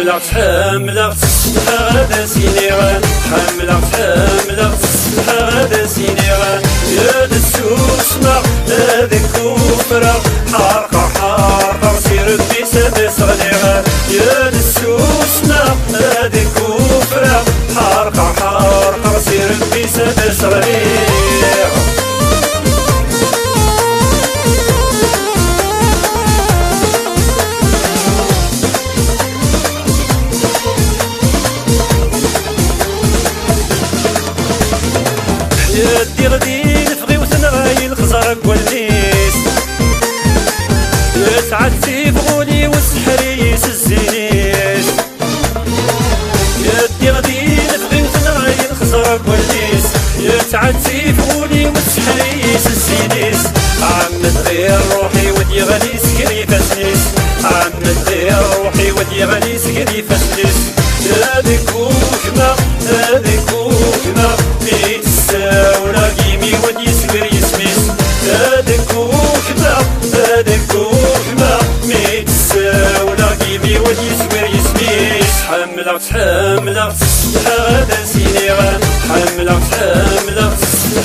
حملت هذا سينيغان حملت هذا سينيغان يا دسوسنا هذا كفرة حارقة سير بسبب صغيرة يا دسوسنا هذا كفرة حارقة سير بسبب صغيرة يدي غدي نفغي وثنغاي الخزرق والنيس يسعد تيبغوني والسحريس الزينيس يدي غدي نفغي وثنغاي الخزرق والنيس يسعد تيبغوني والسحريس الزينيس عمد غير روحي ودي غني سكري فاسنيس عمد غير روحي ودي غني سكري فاسنيس هذيك وكما هذيك وكما ولا قيمي ودي سكر يسميس هذاك وكما ميتسا ولا قيمي ودي سكر يسميس حملت هذا سينيغان حملت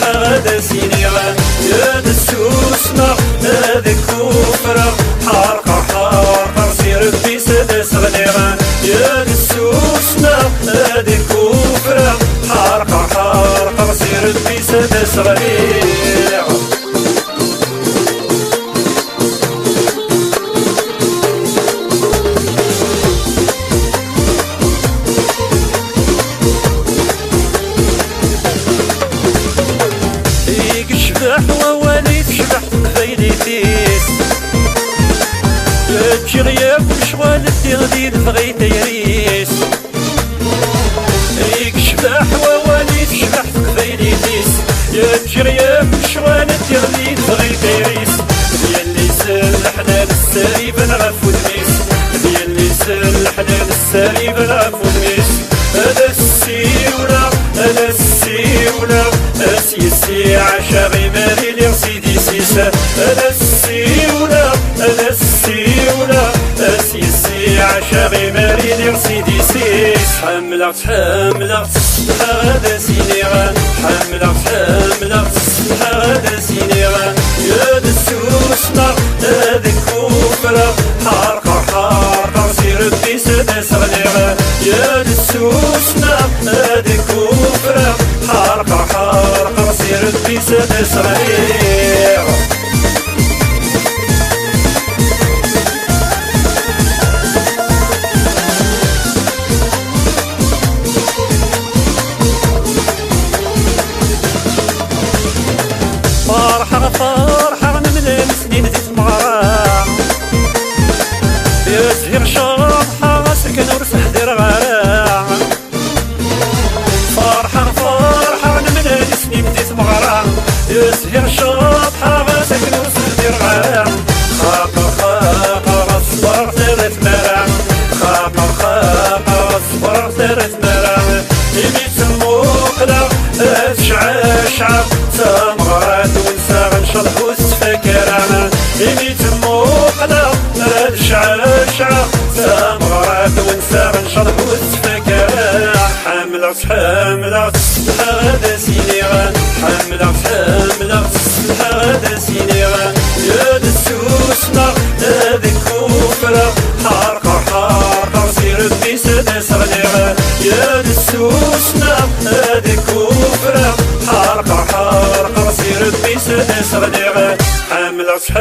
هذا سينيغان يا دسوسنا هذاك كفرة حارقة سير بسد صغيران يا دسوسنا هذاك كفرة حارقة سير بسد صغيران ووالي تشبح غيلي فيس تجي غياب وشغال التغديد بغي تيريس هيك شبح ووالي تشبح غيلي فيس تجي غياب وشغال التغديد بغي تيريس دياللي سال الحلال الساري بنغف ودميس دياللي سال الحلال الساري بنغف ودميس هذا السيولة هذا السيولة سيسي عشا غيماري لي سيدي سيسا هذا السيولة هذا السيولة سيسي عشا غيماري لي سيدي سيس حملت هذا سينيغان حملت هذا سينيغان يا دسوسنا هذا كفرة حارقة سير بسد صغيرة يا دسوسنا هذا كفرة حارقة سير بسد صغيرة فرحة نملى سنين ديت مغرام يا زهير شرحة سكن ورسح دير غرام فرحة نملى سنين ديت مغرام يا زهير شرحة سكن ورسح دير غرام خاقة صبر ثلاث مرام خاقة صبر ثلاث مرام يميت المقلة تشعشع تمغرات شرح وستفكرنا يميت موقنا شعشع تمغرات ونسى شرح وستفكرنا حملت هذا سينيغان حملت هذا سينيغان يا دسوسنا هذا كفرة حارقة سير بسد صغيرة يا دسوسنا هذا كفرة حارقة سير بسد صغيرة حملت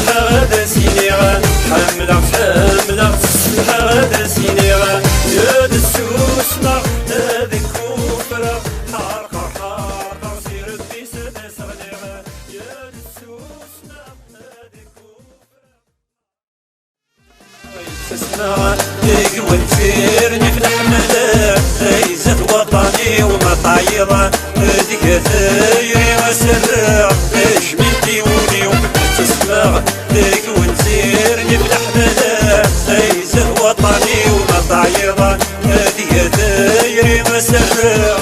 هذا سينيغان حملت هذا سينيغان يا دسوسنا هذا كفرة حارقة سير بسد صغيرة يا دسوسنا هذا كفرة يقوى تفيرني في الحملة عيزة وطني ومطايرة هذيك ثايري وسرع ايش منتي ونيو تسمع يقوى تفيرني في الحملة عيزة وطني ومطايرة هذيك ثايري وسرع